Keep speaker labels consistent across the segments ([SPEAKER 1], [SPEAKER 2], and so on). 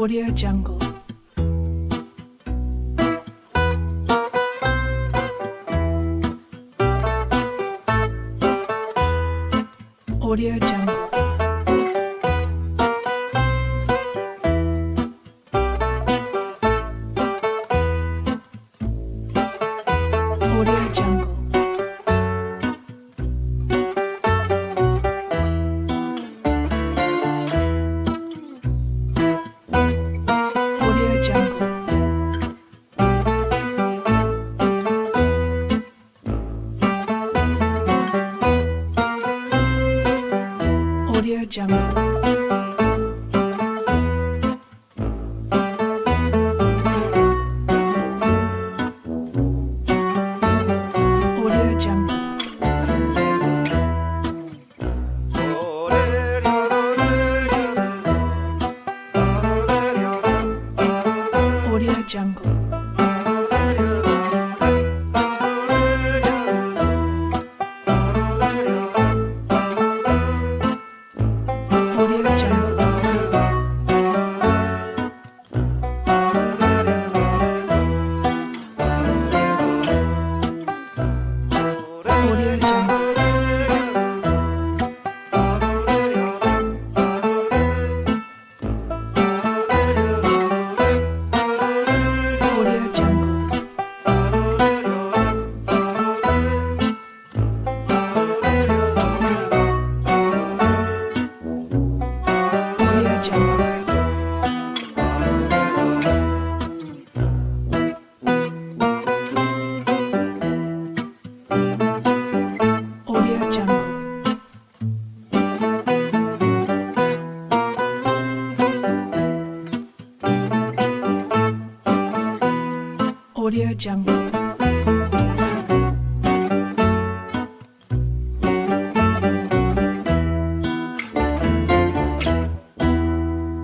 [SPEAKER 1] Audio Jungle. Audio Jungle. Audio Jungle. Audio Jungle. Audio Jungle. Audio Jungle. Audio Jungle. Audio Jungle. Audio Jungle. Audio Jungle. Audio Jungle. Audio Jungle. Audio Jungle.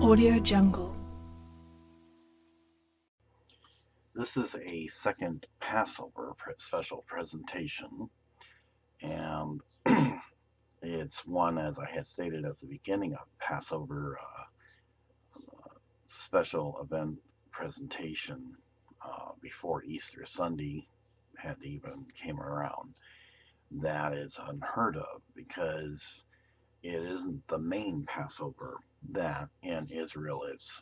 [SPEAKER 1] Audio Jungle.
[SPEAKER 2] This is a second Passover special presentation, and it's one, as I had stated at the beginning, of Passover special event presentation before Easter Sunday had even came around. That is unheard of because it isn't the main Passover that in Israel is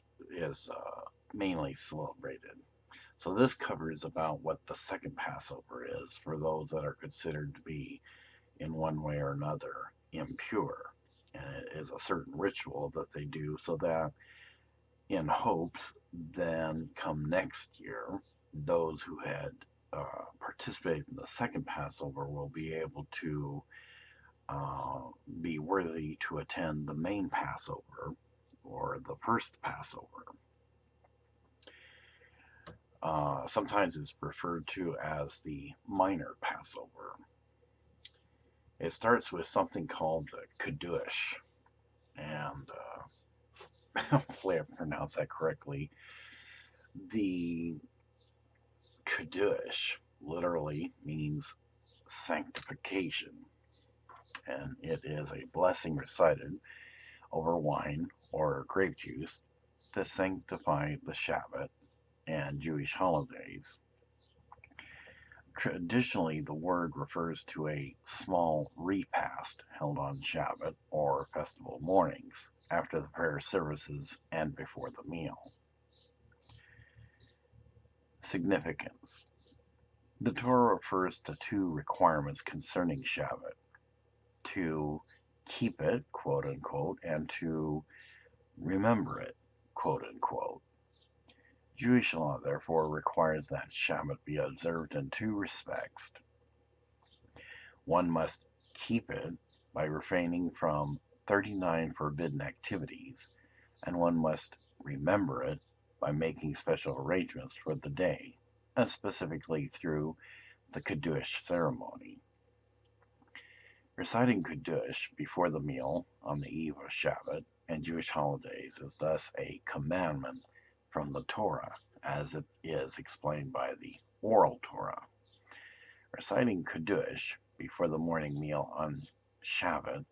[SPEAKER 2] mainly celebrated. So this covers about what the second Passover is for those that are considered to be in one way or another impure. And it is a certain ritual that they do so that in hopes then come next year, those who had participated in the second Passover will be able to be worthy to attend the main Passover or the first Passover. Sometimes it's referred to as the minor Passover. It starts with something called the Kiddush, and hopefully I pronounced that correctly. The Kiddush literally means sanctification, and it is a blessing recited over wine or grape juice to sanctify the Shabbat and Jewish holidays. Traditionally, the word refers to a small repast held on Shabbat or festival mornings after the prayer services and before the meal. Significance. The Torah refers to two requirements concerning Shabbat: to keep it, quote unquote, and to remember it, quote unquote. Jewish law, therefore, requires that Shabbat be observed in two respects. One must keep it by refraining from 39 forbidden activities, and one must remember it by making special arrangements for the day, and specifically through the Kiddush ceremony. Reciting Kiddush before the meal on the eve of Shabbat and Jewish holidays is thus a commandment from the Torah, as it is explained by the oral Torah. Reciting Kiddush before the morning meal on Shabbat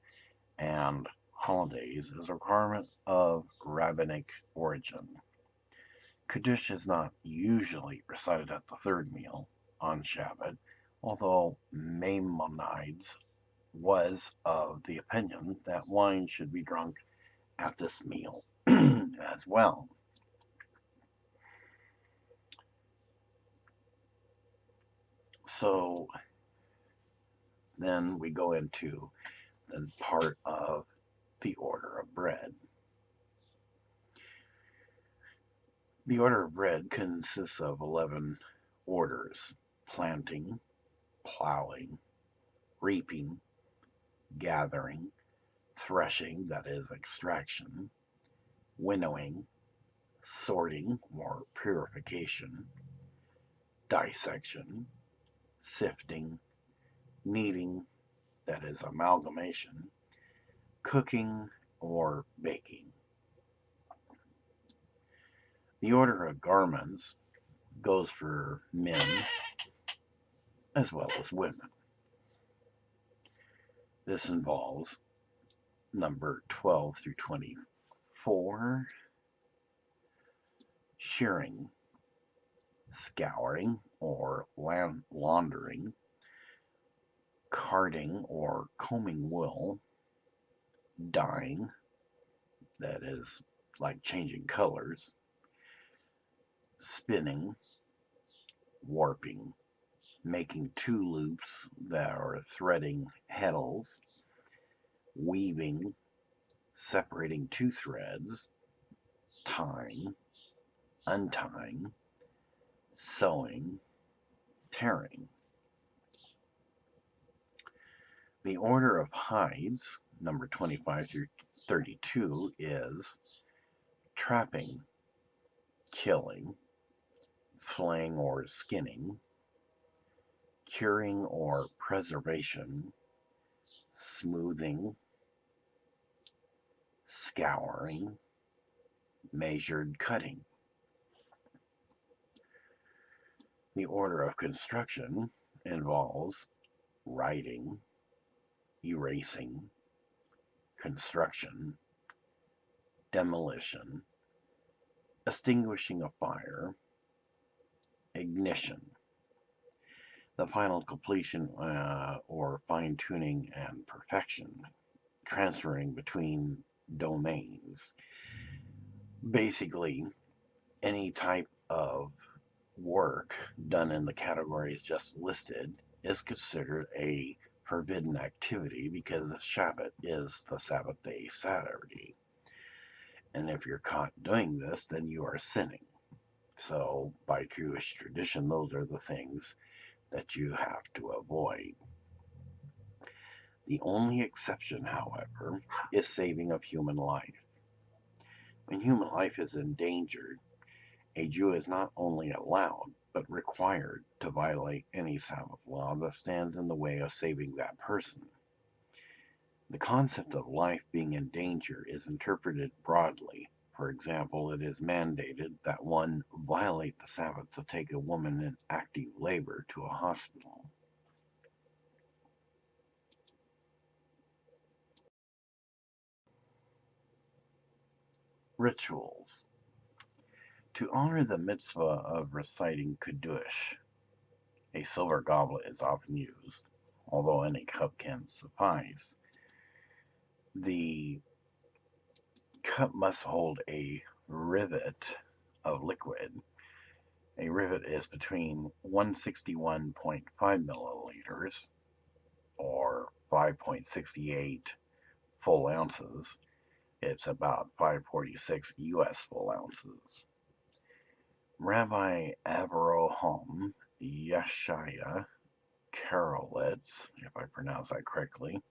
[SPEAKER 2] and holidays is a requirement of rabbinic origin, Kaddish is not usually recited at the third meal on Shabbat, although Maimonides was of the opinion that wine should be drunk at this meal as well. So then we go into the part of the order of bread. The order of bread consists of 11 orders: planting, plowing, reaping, gathering, threshing, that is extraction, winnowing, sorting or purification, dissection, sifting, kneading, that is amalgamation, cooking or baking. The order of garments goes for men as well as women. This involves number 12 through 24, shearing, scouring or laundering, carding or combing wool, dyeing, that is like changing colors, spinning, warping, making two loops that are threading heddles, weaving, separating two threads, tying, untying, sewing, tearing. The order of hides, number 25 through 32, is trapping, killing, flaying or skinning, curing or preservation, smoothing, scouring, measured cutting. The order of construction involves writing, erasing, construction, demolition, extinguishing a fire, ignition. The final completion or fine-tuning and perfection, transferring between domains. Basically, any type of work done in the categories just listed is considered a forbidden activity because the Shabbat is the Sabbath day Saturday. And if you're caught doing this, then you are sinning. So, by Jewish tradition, those are the things that you have to avoid. The only exception, however, is saving of human life. When human life is endangered, a Jew is not only allowed, but required to violate any Sabbath law that stands in the way of saving that person. The concept of life being in danger is interpreted broadly. For example, it is mandated that one violate the Sabbath to take a woman in active labor to a hospital. Rituals. To honor the mitzvah of reciting Kiddush, a silver goblet is often used, although any cup can suffice. The cup must hold a rivet of liquid. A rivet is between 161.5 milliliters or 5.68 full ounces. It's about 546 US full ounces. Rabbi Avraham Yeshaya Karolitz, if I pronounce that correctly,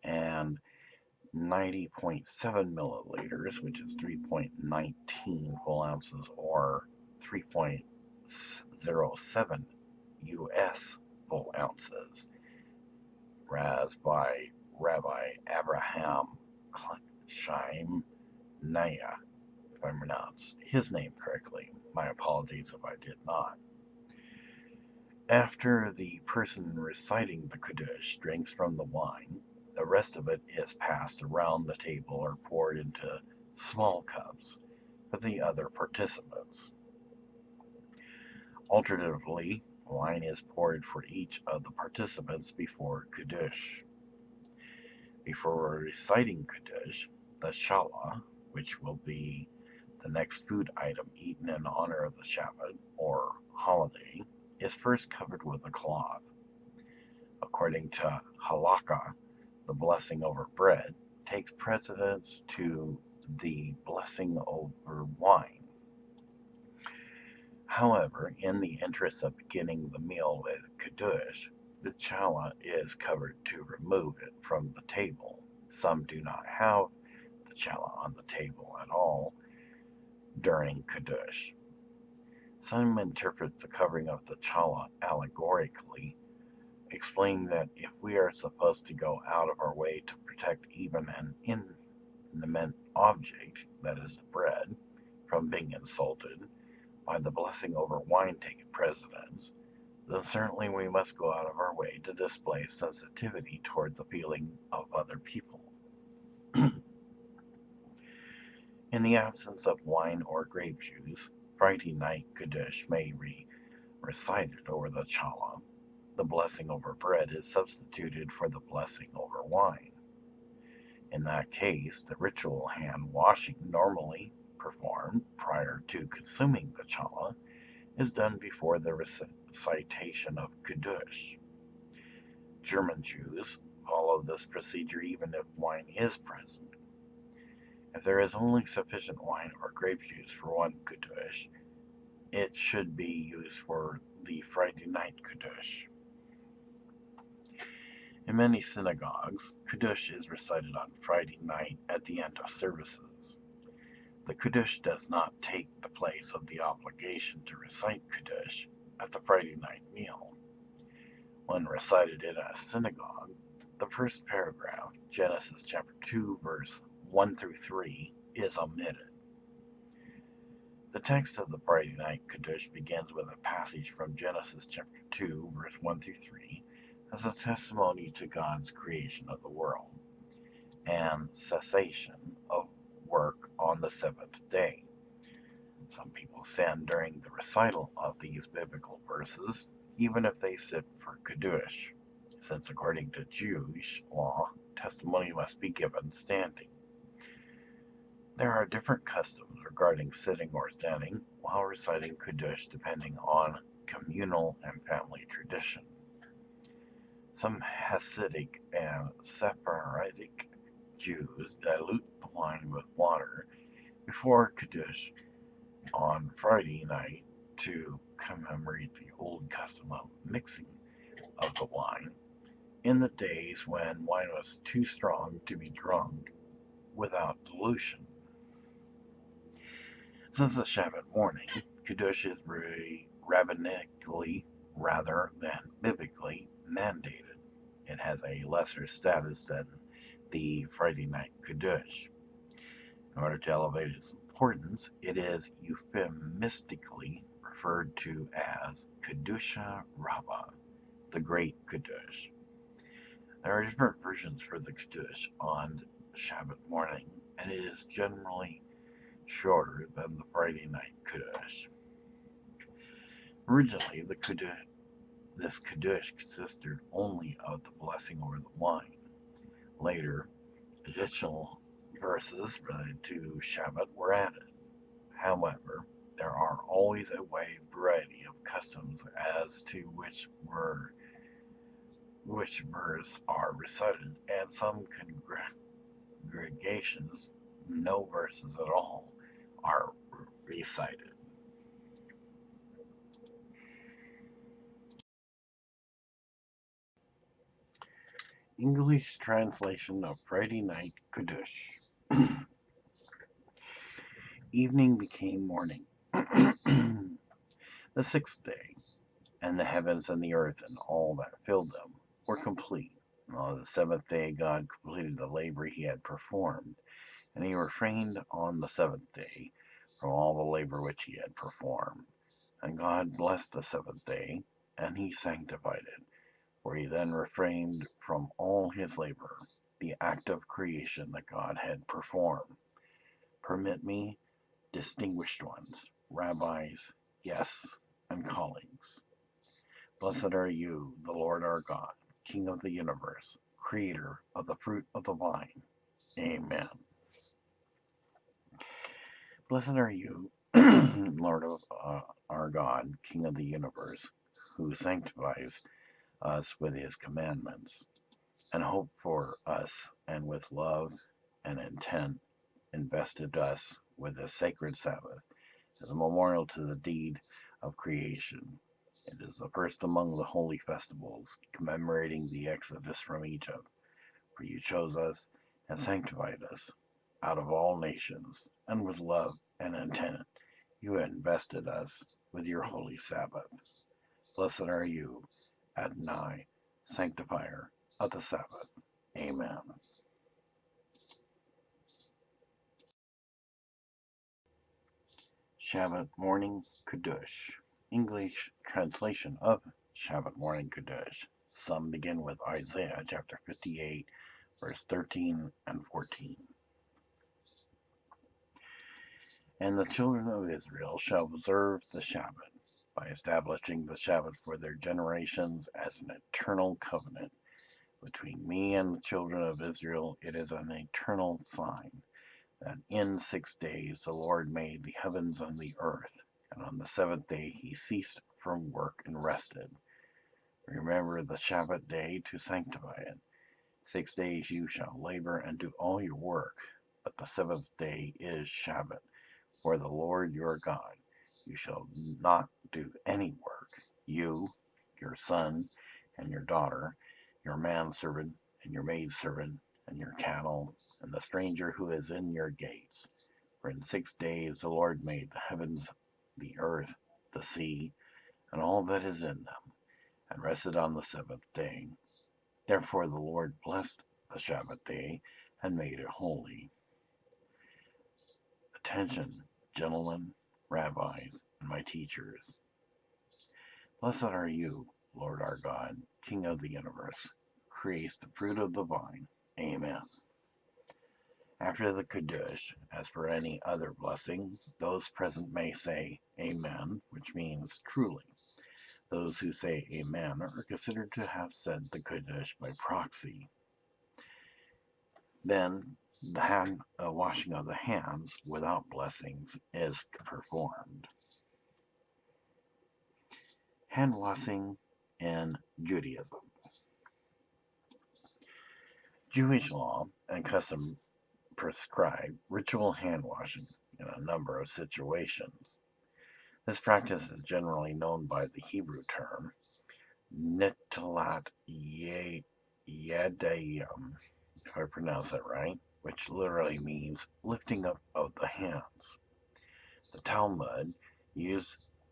[SPEAKER 2] and 90.7 milliliters, which is 3.19 full ounces or 3.07 US full ounces. Whereas by Rabbi Abraham Shaim Naya, if I pronounced his name correctly. My apologies if I did not. After the person reciting the Kiddush drinks from the wine, the rest of it is passed around the table or poured into small cups for the other participants. Alternatively, wine is poured for each of the participants before Kiddush. Before reciting Kiddush, the challah, which will be the next food item eaten in honor of the Shabbat or holiday, is first covered with a cloth. According to halakha, the blessing over bread takes precedence to the blessing over wine. However, in the interest of beginning the meal with Kiddush, the challah is covered to remove it from the table. Some do not have the challah on the table at all during Kiddush. Some interpret the covering of the challah allegorically, explaining that if we are supposed to go out of our way to protect even an inanimate object, that is the bread, from being insulted by the blessing over wine taking precedence, then certainly we must go out of our way to display sensitivity toward the feeling of other people. In the absence of wine or grape juice, Friday night Kiddush may be recited over the challah. The blessing over bread is substituted for the blessing over wine. In that case, the ritual hand washing normally performed prior to consuming the challah is done before the recitation of Kiddush. German Jews follow this procedure even if wine is present. If there is only sufficient wine or grape juice for one Kiddush, it should be used for the Friday night Kiddush. In many synagogues, Kiddush is recited on Friday night at the end of services. The Kiddush does not take the place of the obligation to recite Kiddush at the Friday night meal. When recited in a synagogue, the first paragraph, Genesis chapter 2, verse 1 through 3, is omitted. The text of the Friday night Kiddush begins with a passage from Genesis chapter 2, verse 1 through 3, as a testimony to God's creation of the world and cessation of work on the seventh day. Some people stand during the recital of these biblical verses, even if they sit for Kiddush, since according to Jewish law, testimony must be given standing. There are different customs regarding sitting or standing while reciting Kiddush depending on communal and family tradition. Some Hasidic and Sephardic Jews dilute the wine with water before Kiddush on Friday night to commemorate the old custom of mixing of the wine in the days when wine was too strong to be drunk without dilution. Since the Shabbat morning, Kiddush is rabbinically rather than biblically mandated. It has a lesser status than the Friday night Kiddush. In order to elevate its importance, it is euphemistically referred to as Kedusha Rabbah, the Great Kiddush. There are different versions for the Kiddush on Shabbat morning, and it is generally shorter than the Friday night Kiddush. Originally, this Kiddush consisted only of the blessing over the wine. Later, additional verses related to Shabbat were added. However, there are always a wide variety of customs as to which verse are recited, and some congregations, no verses at all, are recited. English translation of Friday night Kiddush. Evening became morning. The sixth day, and the heavens and the earth and all that filled them were complete. And on the seventh day God completed the labor he had performed, and he refrained on the seventh day from all the labor which he had performed. And God blessed the seventh day, and he sanctified it, for he then refrained from all his labor, the act of creation that God had performed. Permit me, distinguished ones, rabbis, yes, and callings. Blessed are you, the Lord our God, King of the universe, creator of the fruit of the vine. Amen. Blessed are you, Lord of our God, King of the universe, who sanctifies us with his commandments, and hope for us, and with love and intent invested us with a sacred Sabbath as a memorial to the deed of creation. It is the first among the holy festivals, commemorating the exodus from Egypt. For you chose us and sanctified us out of all nations, and with love and intent you invested us with your holy Sabbath. Blessed are you, Adonai, sanctifier of the Sabbath. Amen. Shabbat Morning Kiddush. English translation of Shabbat Morning Kiddush. Some begin with Isaiah chapter 58, verse 13 and 14. And the children of Israel shall observe the Shabbat by establishing the Shabbat for their generations as an eternal covenant. Between me and the children of Israel it is an eternal sign, that in 6 days the Lord made the heavens and the earth, and on the seventh day he ceased from work and rested. Remember the Shabbat day to sanctify it. 6 days you shall labor and do all your work, but the seventh day is Shabbat for the Lord your God. You shall not do any work, you, your son, and your daughter, your manservant, and your maidservant, and your cattle, and the stranger who is in your gates. For in 6 days the Lord made the heavens, the earth, the sea, and all that is in them, and rested on the seventh day. Therefore the Lord blessed the Shabbat day and made it holy. Attention, gentlemen, rabbis, and my teachers. Blessed are you, Lord our God, King of the universe, who creates the fruit of the vine. Amen. After the Kiddush, as for any other blessing, those present may say Amen, which means truly. Those who say Amen are considered to have said the Kiddush by proxy. Then the washing of the hands without blessings is performed. Hand washing in Judaism. Jewish law and custom prescribe ritual hand washing in a number of situations. This practice is generally known by the Hebrew term netilat yadayim, if I pronounce that right, which literally means lifting up of the hands. The Talmud used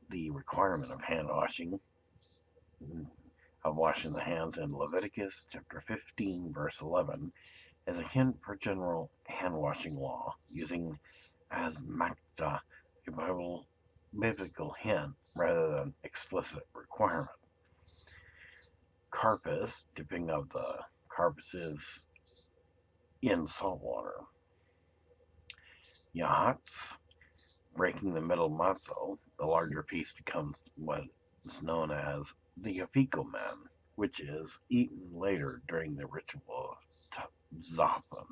[SPEAKER 2] the requirement of washing the hands in Leviticus chapter 15, verse 11, as a hint for general hand-washing law, using as makta a biblical hint rather than explicit requirement. Carpus, dipping of the carpusses in salt water. Yahatz, breaking the middle matzo, the larger piece becomes what is known as the afikomen, which is eaten later during the ritual of Zappan.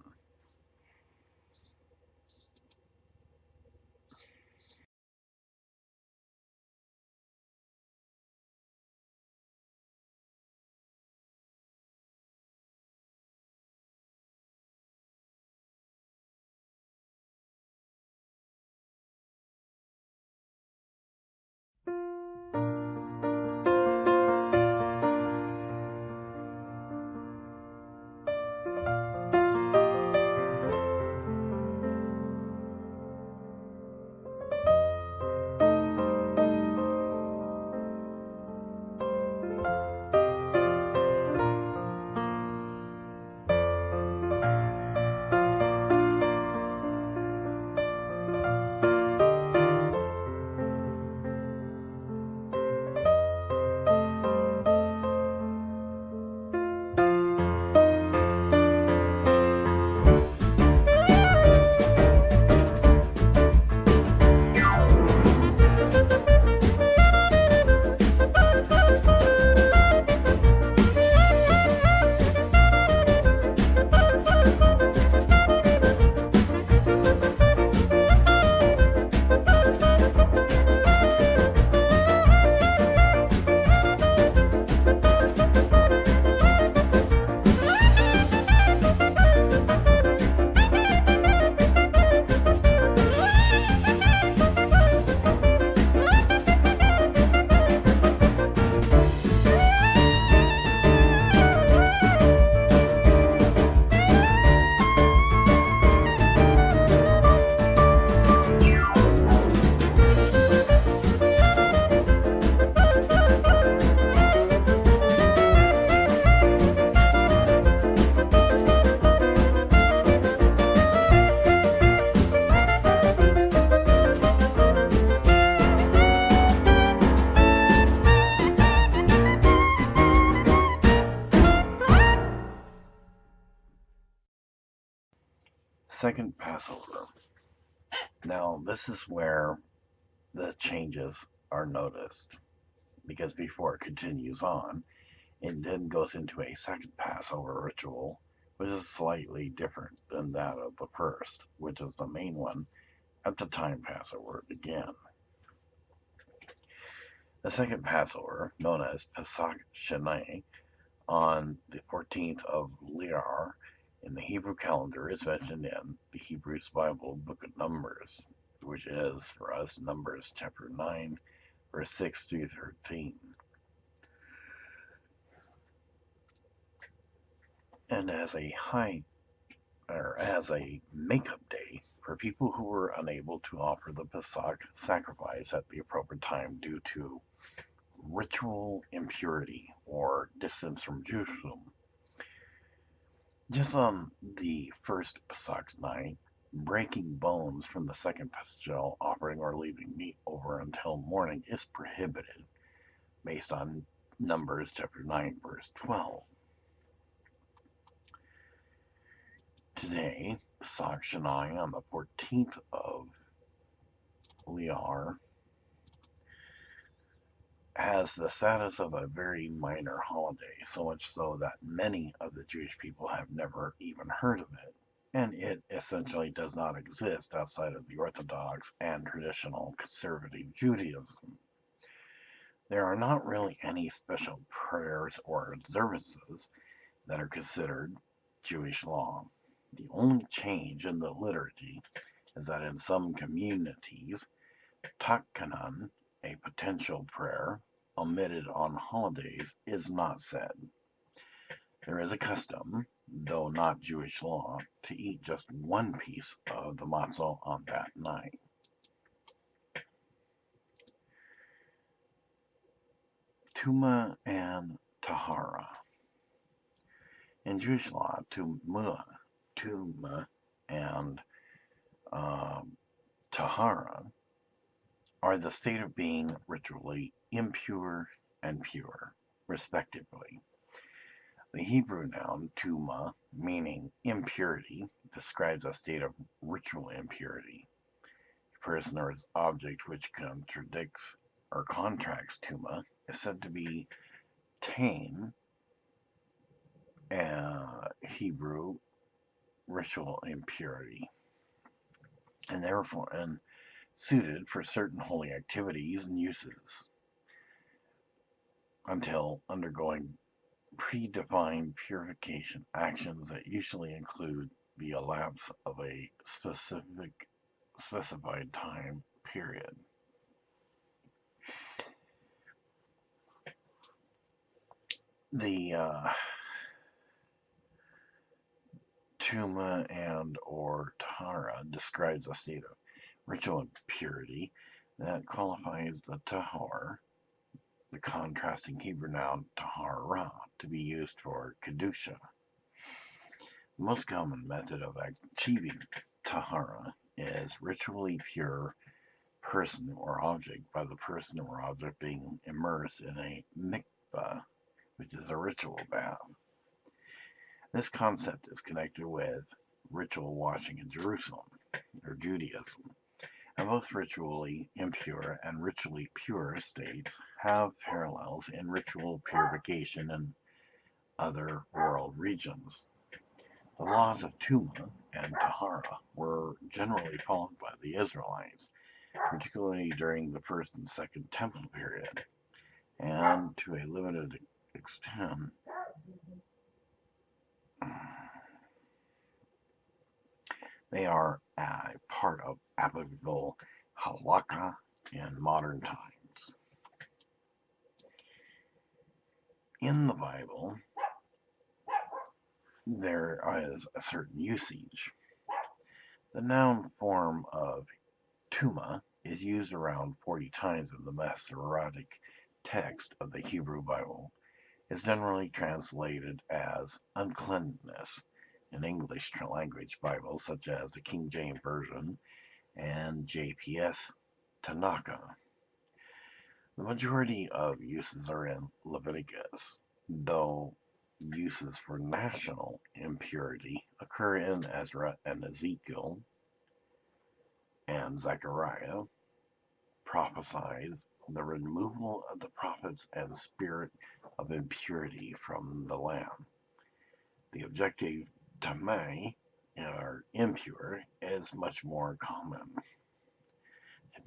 [SPEAKER 2] Second Passover. Now, this is where the changes are noticed, because before it continues on, it then goes into a second Passover ritual, which is slightly different than that of the first, which is the main one at the time Passover began. The second Passover, known as Pesach Sheni, on the 14th of Iyar in the Hebrew calendar, is mentioned in the Hebrew Bible book of Numbers, which is, for us, Numbers chapter 9, verse 6 through 13. And as a makeup day for people who were unable to offer the Pesach sacrifice at the appropriate time due to ritual impurity or distance from Jerusalem. Just on the first Pesach night, breaking bones from the second Pesach offering or leaving meat over until morning is prohibited, based on Numbers chapter 9, verse 12. Today, Pesach Sheni on the 14th of Iyar has the status of a very minor holiday, so much so that many of the Jewish people have never even heard of it, and it essentially does not exist outside of the Orthodox and traditional conservative Judaism. There are not really any special prayers or observances that are considered Jewish law. The only change in the liturgy is that in some communities, Takkanan, a potential prayer omitted on holidays, is not said. There is a custom, though not Jewish law, to eat just one piece of the matzah on that night. Tuma and Tahara. In Jewish law, Tuma and Tahara are the state of being ritually impure and pure, respectively. The Hebrew noun tuma, meaning impurity, describes a state of ritual impurity. A person or its object which contradicts or contracts tuma is said to be tame, Hebrew ritual impurity, and therefore suited for certain holy activities and uses until undergoing predefined purification actions that usually include the elapse of a specified time period. The Tuma and or Tahara describes a state of ritual impurity that qualifies the Tahor, the contrasting Hebrew noun Tahara, to be used for Kedusha. The most common method of achieving Tahara is ritually pure person or object by the person or object being immersed in a mikvah, which is a ritual bath. This concept is connected with ritual washing in Jerusalem, or Judaism, and both ritually impure and ritually pure states have parallels in ritual purification in other world regions. The laws of Tuma and Tahara were generally followed by the Israelites, particularly during the first and second temple period, and to a limited extent they are a part of applicable halakha in modern times. In the Bible, there is a certain usage. The noun form of tuma is used around 40 times in the Masoretic text of the Hebrew Bible. It's generally translated as uncleanness in English language Bibles such as the King James Version and JPS Tanaka. The majority of uses are in Leviticus, though uses for national impurity occur in Ezra and Ezekiel, and Zechariah prophesies the removal of the prophets and spirit of impurity from the land. The objective tamai, or impure, is much more common. To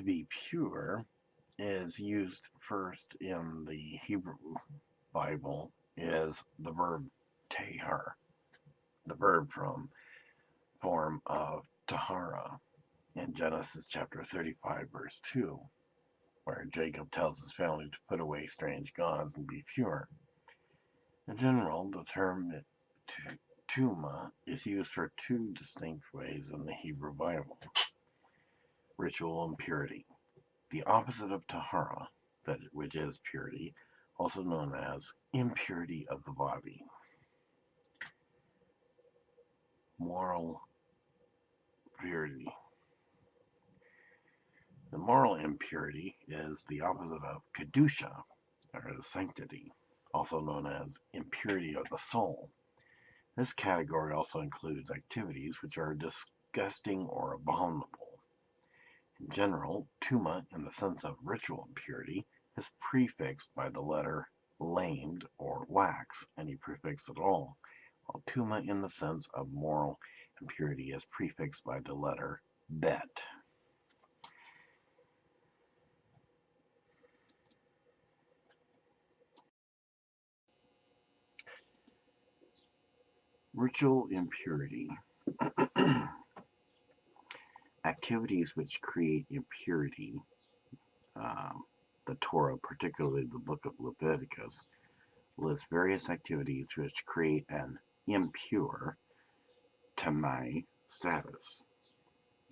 [SPEAKER 2] be pure is used first in the Hebrew Bible is the verb tahar, the verb form of tahara in Genesis chapter 35 verse 2, where Jacob tells his family to put away strange gods and be pure. In general, the term tuma is used for two distinct ways in the Hebrew Bible. Ritual impurity, the opposite of tahara, which is purity, also known as impurity of the body. Moral purity. The moral impurity is the opposite of kedusha, or sanctity, also known as impurity of the soul. This category also includes activities which are disgusting or abominable. In general, tuma, in the sense of ritual impurity, is prefixed by the letter lamed or lacks any prefix at all, while tuma, in the sense of moral impurity, is prefixed by the letter bet. Ritual impurity. Activities which create impurity. The Torah, particularly the book of Leviticus, lists various activities which create an impure tamai status.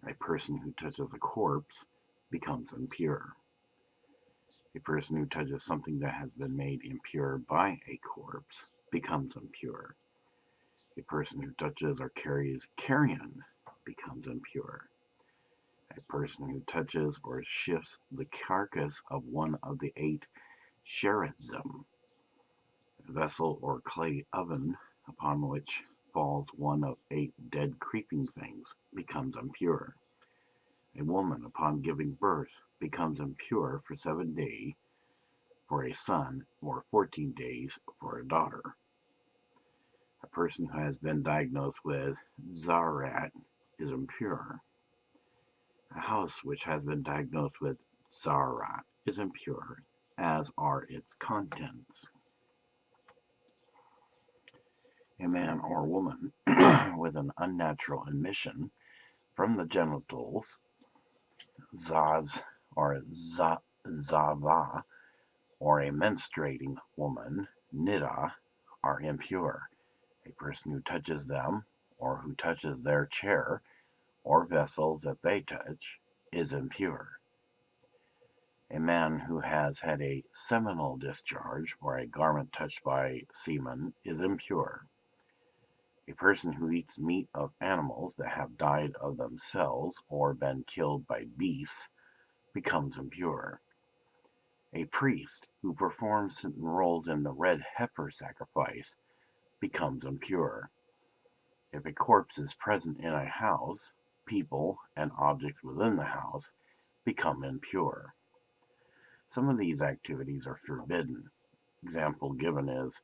[SPEAKER 2] A person who touches a corpse becomes impure. A person who touches something that has been made impure by a corpse becomes impure. A person who touches or carries carrion becomes impure. A person who touches or shifts the carcass of one of the 8 cherubim, a vessel or clay oven upon which falls one of 8 dead creeping things, becomes impure. A woman, upon giving birth, becomes impure for 7 days for a son or 14 days for a daughter. A person who has been diagnosed with zarat is impure. A house which has been diagnosed with zarat is impure, as are its contents. A man or woman with an unnatural emission from the genitals, zaz or zava, or a menstruating woman, nida, are impure. A person who touches them, or who touches their chair, or vessels that they touch, is impure. A man who has had a seminal discharge, or a garment touched by semen, is impure. A person who eats meat of animals that have died of themselves or been killed by beasts becomes impure. A priest who performs certain roles in the red heifer sacrifice becomes impure. If a corpse is present in a house, people and objects within the house become impure. Some of these activities are forbidden. Example given is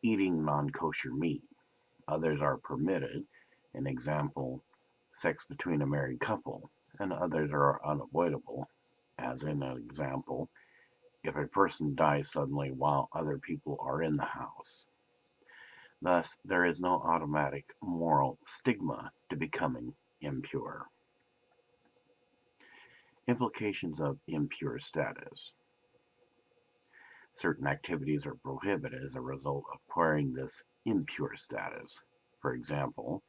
[SPEAKER 2] eating non-kosher meat. Others are permitted. An example, sex between a married couple, and others are unavoidable, as in an example, if a person dies suddenly while other people are in the house. Thus, there is no automatic moral stigma to becoming impure. Implications of impure status. Certain activities are prohibited as a result of acquiring this impure status. For example,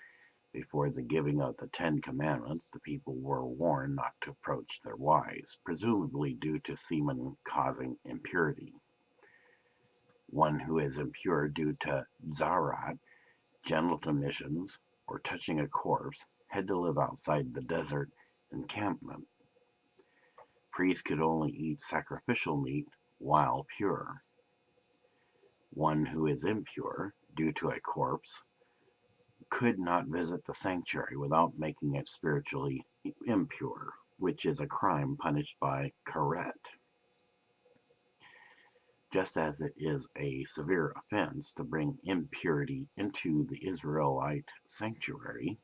[SPEAKER 2] before the giving of the 10 Commandments, the people were warned not to approach their wives, presumably due to semen causing impurity. One who is impure due to zarat, genital emissions, or touching a corpse had to live outside the desert encampment. Priests could only eat sacrificial meat while pure. One who is impure due to a corpse could not visit the sanctuary without making it spiritually impure, which is a crime punished by karet. Just as it is a severe offense to bring impurity into the Israelite sanctuary,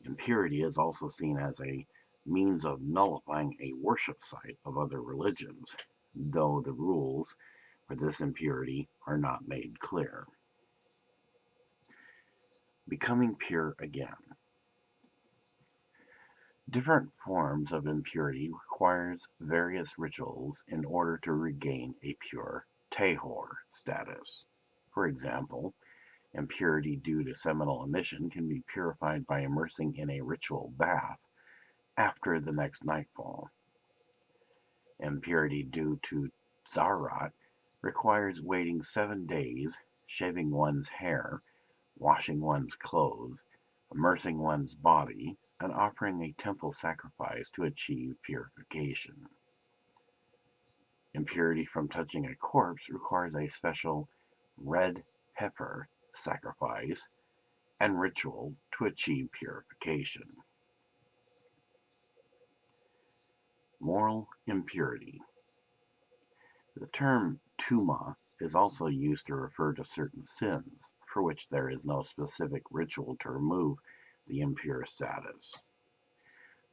[SPEAKER 2] impurity is also seen as a means of nullifying a worship site of other religions, though the rules for this impurity are not made clear. Becoming pure again. Different forms of impurity requires various rituals in order to regain a pure tahor status. For example, impurity due to seminal emission can be purified by immersing in a ritual bath after the next nightfall. Impurity due to zarat requires waiting 7 days, shaving one's hair, washing one's clothes, immersing one's body, and offering a temple sacrifice to achieve purification. Impurity from touching a corpse requires a special red heifer sacrifice and ritual to achieve purification. Moral impurity. The term tuma is also used to refer to certain sins for which there is no specific ritual to remove the impure status.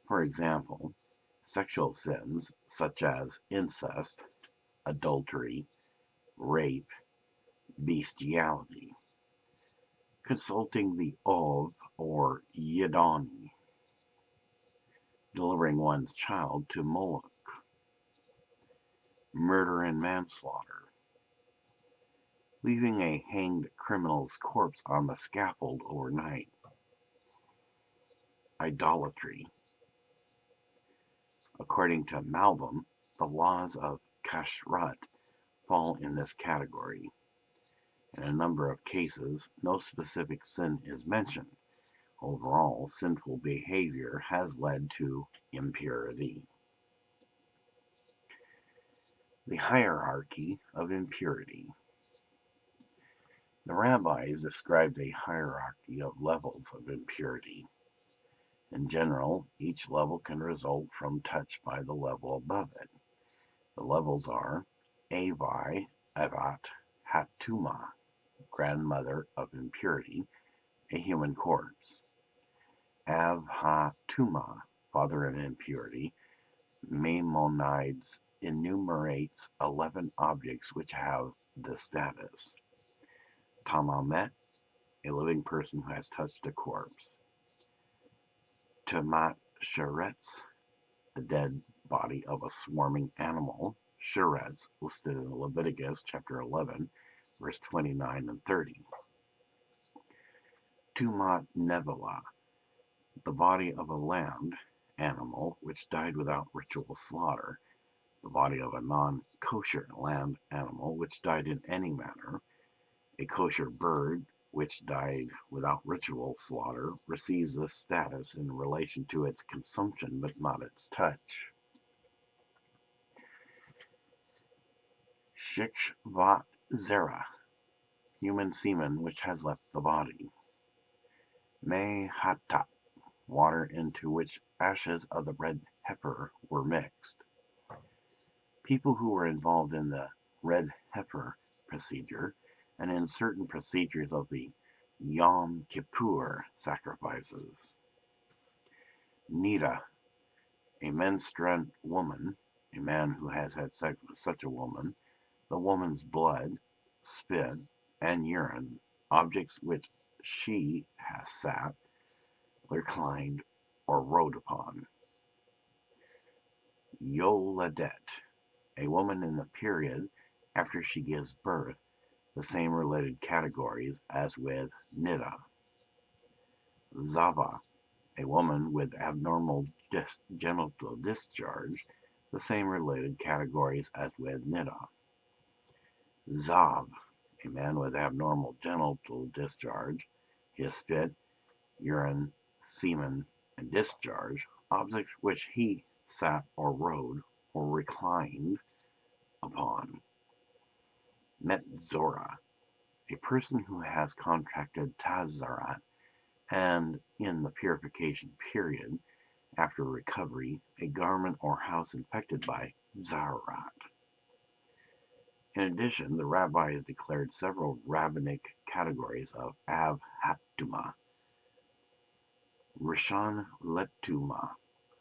[SPEAKER 2] For example, sexual sins such as incest, adultery, rape, bestiality. Consulting the Ov or Yidani, delivering one's child to Moloch, murder and manslaughter, leaving a hanged criminal's corpse on the scaffold overnight, idolatry. According to Malbim, the laws of kashrut fall in this category. In a number of cases, no specific sin is mentioned. Overall, sinful behavior has led to impurity. The hierarchy of impurity. The rabbis described a hierarchy of levels of impurity. In general, each level can result from touch by the level above it. The levels are Avi, Avat, Hatuma, grandmother of impurity, a human corpse. Av Ha-Tuma, father of impurity, Maimonides enumerates 11 objects which have this status. Tamamet, a living person who has touched a corpse. Tamat Sheretz, the dead body of a swarming animal. Sheretz, listed in Leviticus chapter 11, verse 29 and 30. Tumat Nevilah, the body of a land animal which died without ritual slaughter, the body of a non-kosher land animal which died in any manner. A kosher bird which died without ritual slaughter receives this status in relation to its consumption but not its touch. Shikshvat Zera, human semen which has left the body. Mei Hatat, water into which ashes of the red heifer were mixed. People who were involved in the red heifer procedure and in certain procedures of the Yom Kippur sacrifices. Nida, a menstruant woman, a man who has had sex with such a woman, the woman's blood, spit, and urine, objects which she has sat, reclined, or rode upon. Yoladet, a woman in the period after she gives birth, the same related categories as with Nida. Zava, a woman with abnormal genital discharge, the same related categories as with Nida. Zav, a man with abnormal genital discharge, his spit, urine, semen, and discharge, objects which he sat or rode or reclined upon. Metzora, A person who has contracted tazarat and in the purification period after recovery, a garment or house infected by zarat. In addition, the rabbi has declared several rabbinic categories of av hatuma, rishon letuma,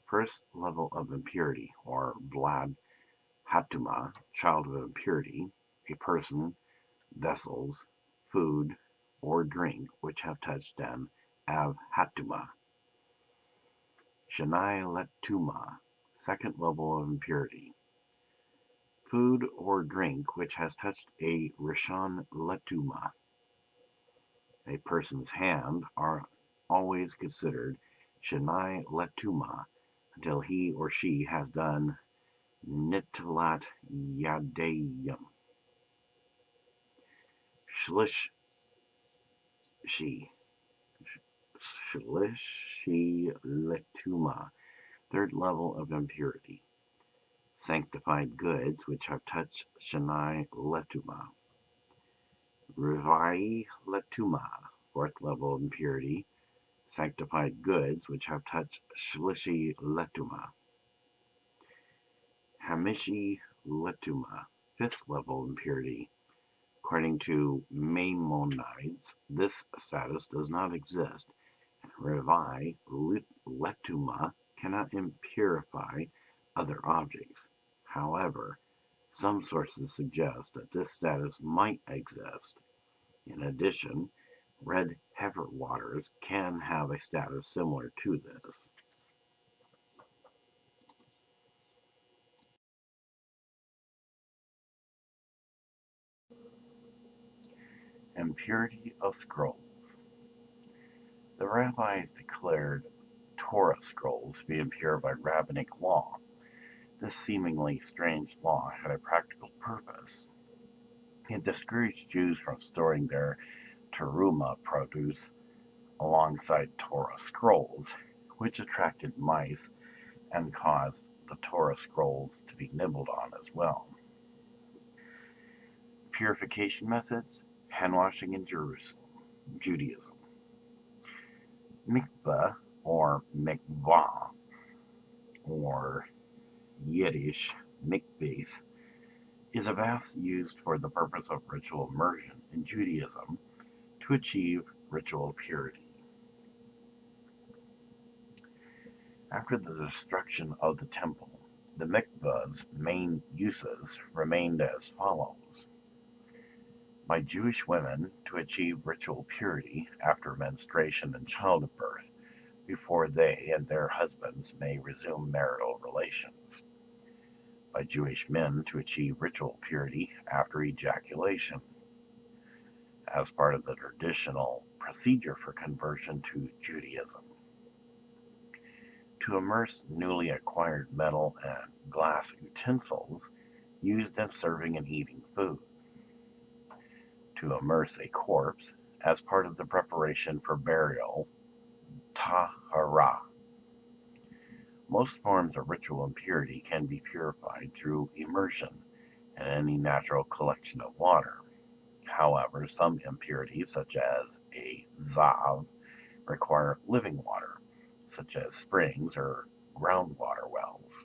[SPEAKER 2] first level of impurity, or vlad hatuma, child of impurity, a person, vessels, food, or drink which have touched an av hatuma. Shanai letuma, second level of impurity, food or drink which has touched a rishon letuma. A person's hand are always considered shanai letuma until he or she has done nitlat yadayim. Shlishi, shlishi letuma, third level of impurity. Sanctified goods which have touched shanai letuma. Rivai letuma, fourth level of impurity. Sanctified goods which have touched shlishi letuma. Hamishi letuma, fifth level of impurity. According to Maimonides, this status does not exist. Rivai letuma cannot impurify other objects. However, some sources suggest that this status might exist. In addition, red heifer waters can have a status similar to this. Impurity of scrolls. The rabbis declared Torah scrolls to be impure by rabbinic law. This seemingly strange law had a practical purpose. It discouraged Jews from storing their teruma produce alongside Torah scrolls, which attracted mice and caused the Torah scrolls to be nibbled on as well. Purification methods, hand washing in Judaism. Mikveh, or mikvah, or Yiddish mikvahs, is a bath used for the purpose of ritual immersion in Judaism to achieve ritual purity. After the destruction of the temple, the mikvah's main uses remained as follows. By Jewish women to achieve ritual purity after menstruation and childbirth before they and their husbands may resume marital relations. By Jewish men to achieve ritual purity after ejaculation, as part of the traditional procedure for conversion to Judaism. To immerse newly acquired metal and glass utensils used in serving and eating food. To immerse a corpse as part of the preparation for burial, tahara. Most forms of ritual impurity can be purified through immersion in any natural collection of water. However, some impurities, such as a zav, require living water, such as springs or groundwater wells.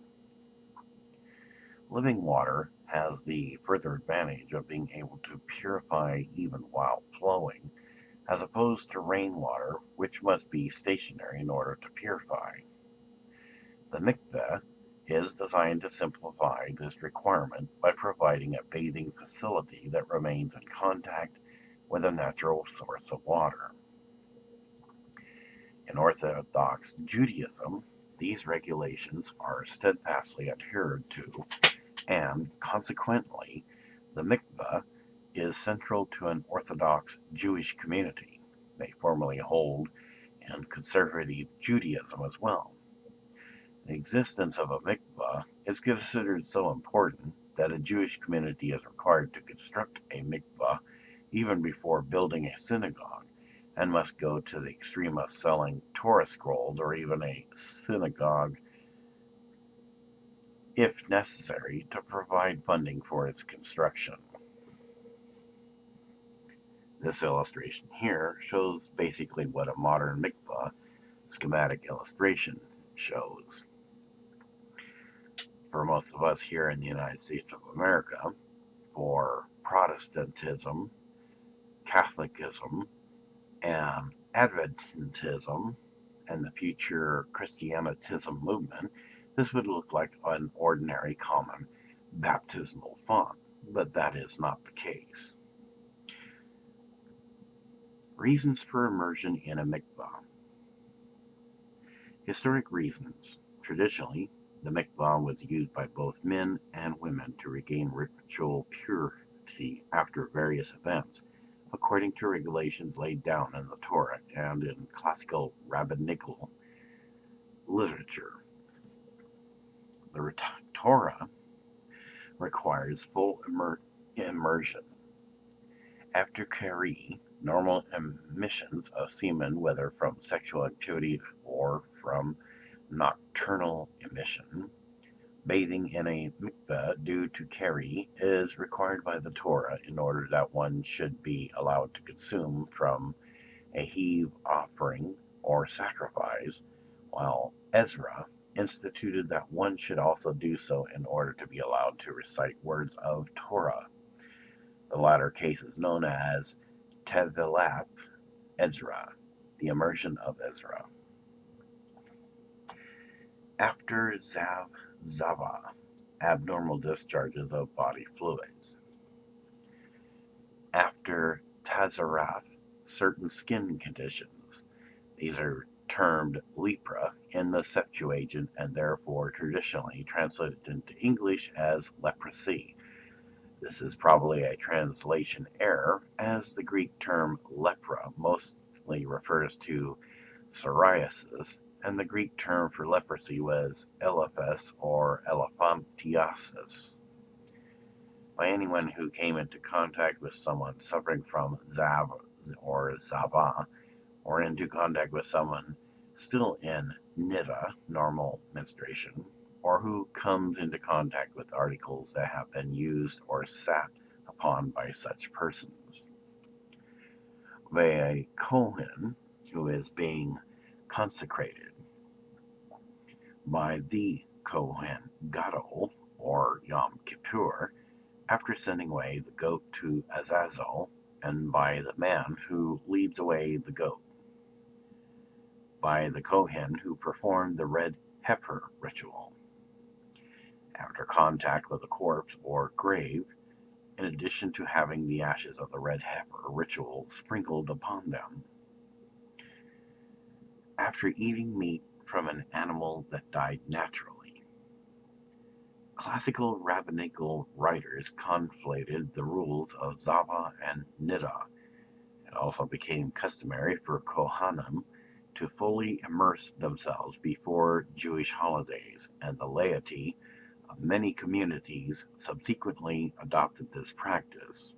[SPEAKER 2] Living water has the further advantage of being able to purify even while flowing, as opposed to rainwater, which must be stationary in order to purify. The mikveh is designed to simplify this requirement by providing a bathing facility that remains in contact with a natural source of water. In Orthodox Judaism, these regulations are steadfastly adhered to, and consequently, the mikveh is central to an Orthodox Jewish community. They formerly hold in conservative Judaism as well. The existence of a mikveh is considered so important that a Jewish community is required to construct a mikveh even before building a synagogue, and must go to the extreme of selling Torah scrolls or even a synagogue if necessary to provide funding for its construction. This illustration here shows basically what a modern mikvah schematic illustration shows. For most of us here in the United States of America, for Protestantism, Catholicism, and Adventism, and the future Christianitism movement, this would look like an ordinary common baptismal font, but that is not the case. Reasons for immersion in a mikvah. Historic reasons. Traditionally, the mikvah was used by both men and women to regain ritual purity after various events, according to regulations laid down in the Torah and in classical rabbinical literature. The Torah requires full immersion. After Kari, normal emissions of semen, whether from sexual activity or from nocturnal emission, bathing in a mikveh due to Kari is required by the Torah in order that one should be allowed to consume from a heave offering or sacrifice, while Ezra instituted that one should also do so in order to be allowed to recite words of Torah. The latter case is known as Tevilat Ezra, the immersion of Ezra. After Zava, abnormal discharges of body fluids. After Tazarat, certain skin conditions. These are termed lepra in the Septuagint and therefore traditionally translated into English as leprosy. This is probably a translation error, as the Greek term lepra mostly refers to psoriasis, and the Greek term for leprosy was elephas or elephantiasis. By anyone who came into contact with someone suffering from Zav or Zava, or into contact with someone still in Nida, normal menstruation, or who comes into contact with articles that have been used or sat upon by such persons. A Kohen who is being consecrated by the Kohen Gadol or Yom Kippur after sending away the goat to Azazel, and by the man who leads away the goat, by the Kohen who performed the red heifer ritual. After contact with a corpse or grave, in addition to having the ashes of the red heifer ritual sprinkled upon them. After eating meat from an animal that died naturally. Classical rabbinical writers conflated the rules of Zava and Nida. It also became customary for Kohanim to fully immerse themselves before Jewish holidays, and the laity of many communities subsequently adopted this practice.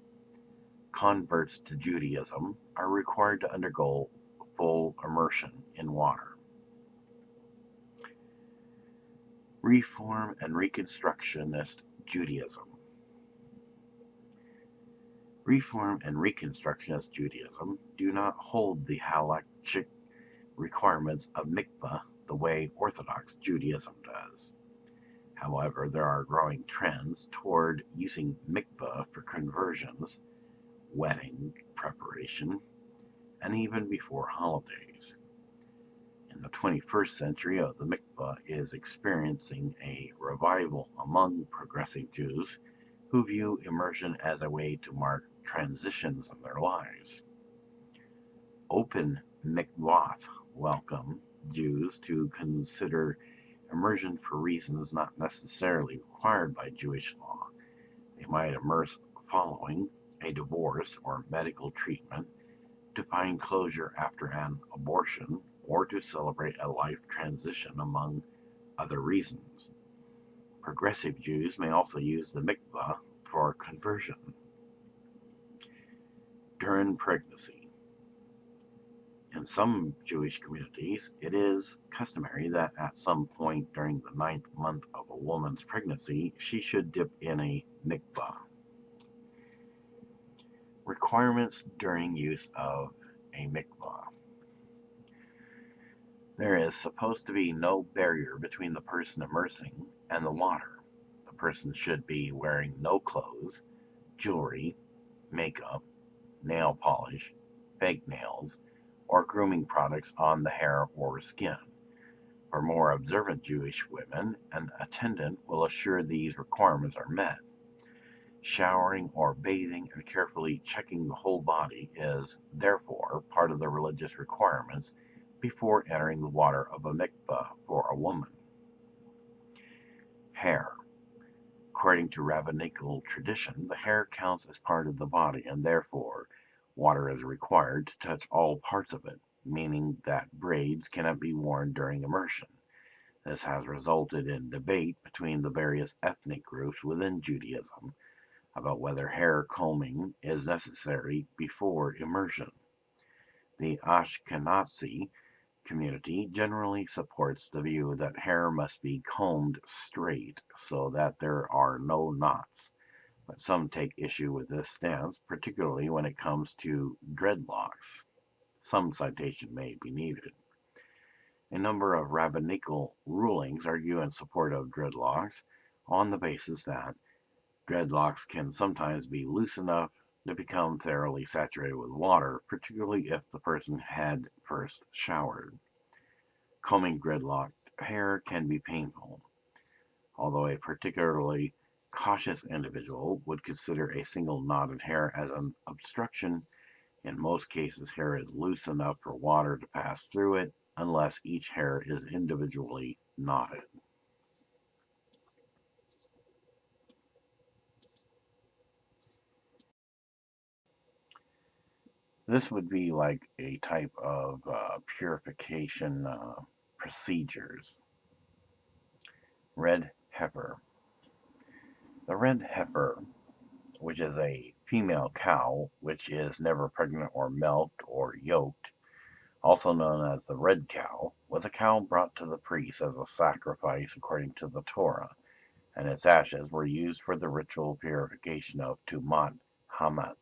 [SPEAKER 2] Converts to Judaism are required to undergo full immersion in water. Reform and Reconstructionist Judaism. Reform and Reconstructionist Judaism do not hold the halakhic requirements of mikvah the way Orthodox Judaism does. However, there are growing trends toward using mikvah for conversions, wedding preparation, and even before holidays. In the 21st century, the mikvah is experiencing a revival among progressive Jews who view immersion as a way to mark transitions in their lives. Open mikvath welcome Jews to consider immersion for reasons not necessarily required by Jewish law. They might immerse following a divorce or medical treatment, to find closure after an abortion, or to celebrate a life transition, among other reasons. Progressive Jews may also use the mikvah for conversion. During pregnancy. In some Jewish communities, it is customary that at some point during the 9th month of a woman's pregnancy, she should dip in a mikvah. Requirements during use of a mikvah. There is supposed to be no barrier between the person immersing and the water. The person should be wearing no clothes, jewelry, makeup, nail polish, fake nails, or grooming products on the hair or skin. For more observant Jewish women, an attendant will assure these requirements are met. Showering or bathing and carefully checking the whole body is, therefore, part of the religious requirements before entering the water of a mikveh for a woman. Hair. According to rabbinical tradition, the hair counts as part of the body, and therefore water is required to touch all parts of it, meaning that braids cannot be worn during immersion. This has resulted in debate between the various ethnic groups within Judaism about whether hair combing is necessary before immersion. The Ashkenazi community generally supports the view that hair must be combed straight so that there are no knots, but some take issue with this stance, particularly when it comes to dreadlocks. Some citation may be needed. A number of rabbinical rulings argue in support of dreadlocks on the basis that dreadlocks can sometimes be loose enough to become thoroughly saturated with water, particularly if the person had first showered. Combing dreadlocked hair can be painful, although a particularly cautious individual would consider a single knotted hair as an obstruction. In most cases, hair is loose enough for water to pass through it, unless each hair is individually knotted. This would be like a type of purification procedures. Red heifer. The red heifer, which is a female cow which is never pregnant or milked or yoked, also known as the red cow, was a cow brought to the priest as a sacrifice according to the Torah, and its ashes were used for the ritual purification of Tumat Hamat,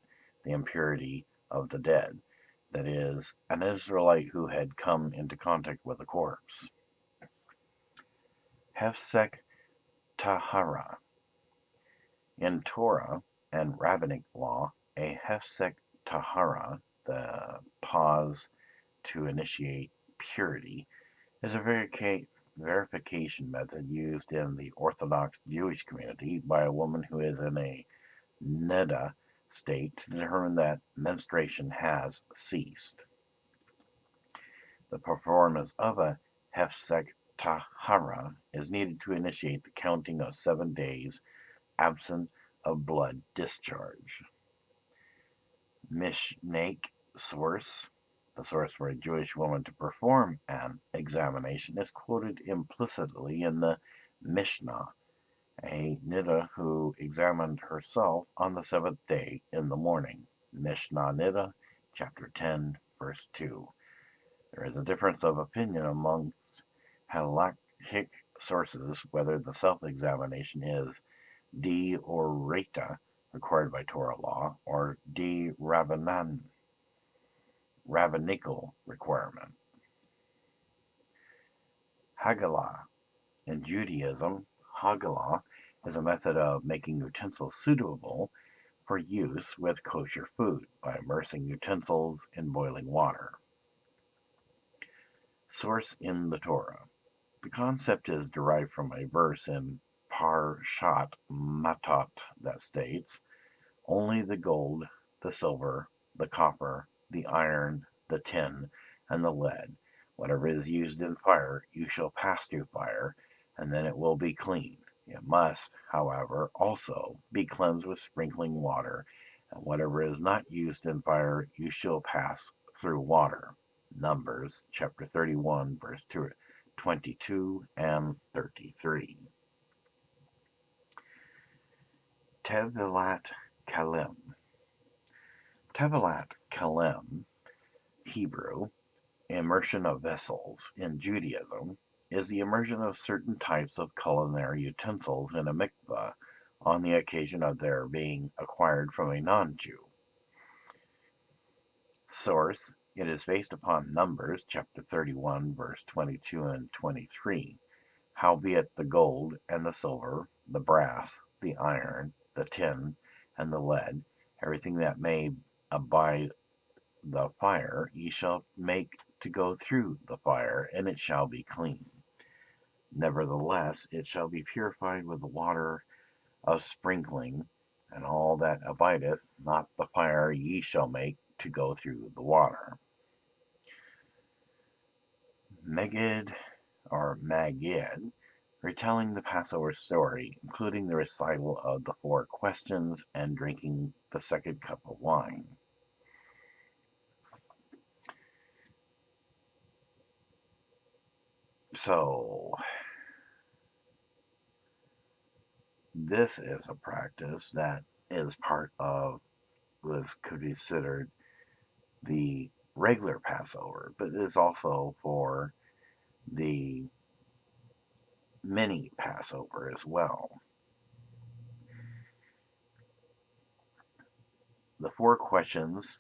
[SPEAKER 2] the impurity of the dead, that is, an Israelite who had come into contact with a corpse. Hefsek Tahara. In Torah and rabbinic law, a Hefsek Tahara, the pause to initiate purity, is a verification method used in the Orthodox Jewish community by a woman who is in a nida state to determine that menstruation has ceased. The performance of a Hefsek Tahara is needed to initiate the counting of 7 days absent of blood discharge. Mishnaic source, the source for a Jewish woman to perform an examination, is quoted implicitly in the Mishnah, a Nida who examined herself on the 7th day in the morning. Mishnah Nida, chapter 10, verse 2. There is a difference of opinion amongst halakhic sources whether the self-examination is D or Reta, required by Torah law, or D rabbinical requirement. Haggalah. In Judaism, Haggalah is a method of making utensils suitable for use with kosher food by immersing utensils in boiling water. Source in the Torah. The concept is derived from a verse in Parshat Matot that states, "Only the gold, the silver, the copper, the iron, the tin, and the lead, whatever is used in fire, you shall pass through fire, and then it will be clean. It must, however, also be cleansed with sprinkling water, and whatever is not used in fire, you shall pass through water." Numbers chapter 31, verse 22 and 33. Tevilat Kalim. Tevilat Kalim, Hebrew, immersion of vessels in Judaism, is the immersion of certain types of culinary utensils in a mikveh on the occasion of their being acquired from a non-Jew. Source: it is based upon Numbers chapter 31, verse 22 and 23. Howbeit the gold, and the silver, the brass, the iron, the tin, and the lead, everything that may abide the fire, ye shall make to go through the fire, and it shall be clean. Nevertheless, it shall be purified with the water of sprinkling, and all that abideth not the fire ye shall make to go through the water. Megid, or Magid, retelling the Passover story, including the recital of the 4 questions and drinking the second cup of wine. So, this is a practice that is part of what could be considered the regular Passover, but is also for the mini Passover as well. The 4 questions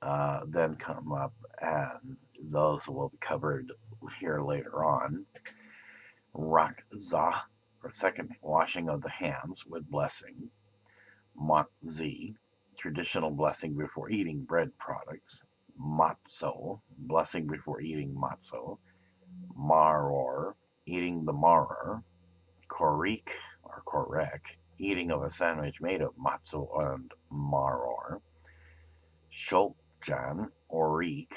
[SPEAKER 2] then come up, and those will be covered here later on. Rakzah, or second washing of the hands with blessing. Matzi, traditional blessing before eating bread products. Matzo, blessing before eating matzo. Maror, eating the maror. Korik, or korek, eating of a sandwich made of matzo and maror. Shulchan, orik,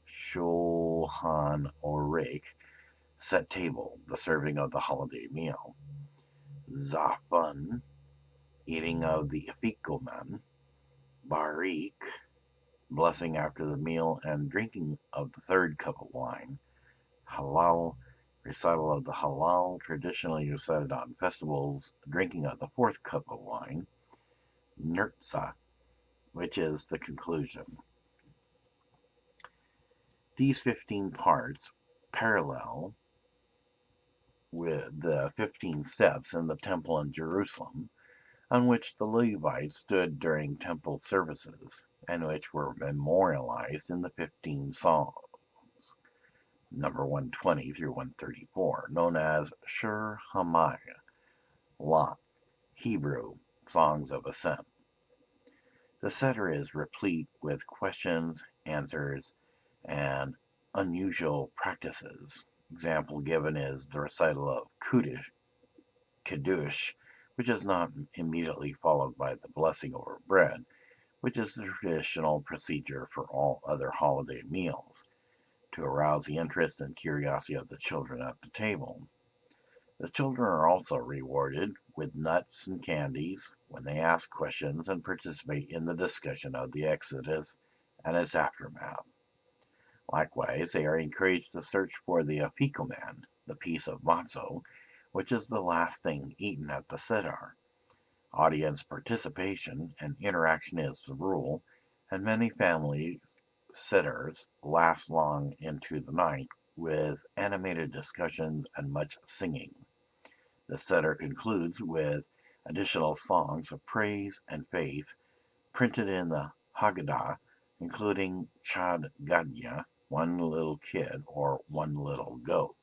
[SPEAKER 2] shulhan orik, set table, the serving of the holiday meal. Zafan, eating of the afikoman. Barik, blessing after the meal and drinking of the third cup of wine. Halal, recital of the halal, traditionally recited on festivals, drinking of the 4th cup of wine. Nirtza, which is the conclusion. These 15 parts parallel with the 15 steps in the temple in Jerusalem, on which the Levites stood during temple services, and which were memorialized in the 15 Psalms, number 120 through 134, known as Shir Hamaya, Lot, Hebrew, Songs of Ascent. The Seder is replete with questions, answers, and unusual practices. Example given is the recital of Kiddush, which is not immediately followed by the blessing over bread, which is the traditional procedure for all other holiday meals, to arouse the interest and curiosity of the children at the table. The children are also rewarded with nuts and candies when they ask questions and participate in the discussion of the Exodus and its aftermath. Likewise, they are encouraged to search for the afikoman, the piece of matzo, which is the last thing eaten at the Seder. Audience participation and interaction is the rule, and many family Seders last long into the night with animated discussions and much singing. The Seder concludes with additional songs of praise and faith printed in the Haggadah, including Chad Gadya, one little kid or one little goat.